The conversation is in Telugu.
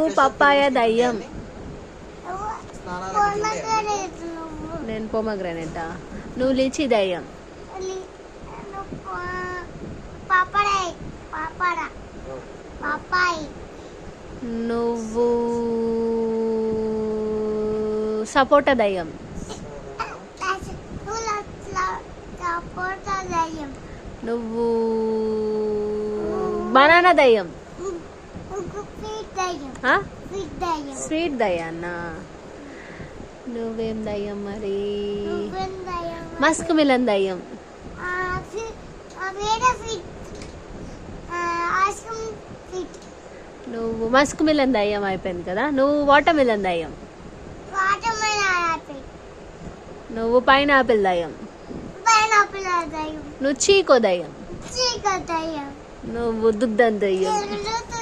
పప్పాయ దయ్యం. పొమగ్రనేట్ నువ్వు. నేను పొమగ్రనేటా, నువ్వు లిచి దయ్యం. పాపడాయ్ పాపడా పాపాయ్. నువ్వు సపోటా దయ్యం. సపోటా దయ్యం. నువ్వు బనానా దయ్యం. ఫీట్ దయ్యం. ఆ? ఫీట్ దయ్యం. స్వీట్ దయ్యాన్నా. నువ్వేం దయ్యం మరి? నువ్వేం దయ్యం? మస్క్ మిలన్ దయ్యం. వేరే ఫీట్ ఐస్ క్రీమ్ ఫీట్. నువ్వు మస్క్ మిలన్ దయ్యం అయిపోయింది కదా. నువ్వు వాటర్ మిలన్ దయ్యం. Watermelon apple. నువ్వు పైనాపిల్ దయ్యం. పైనాపిల్ దయ్యం. నువ్వు చీకో దయ్యం. చీకటి దయ్యం. నువ్వు దుద్దం దయ్యం. తెలుగు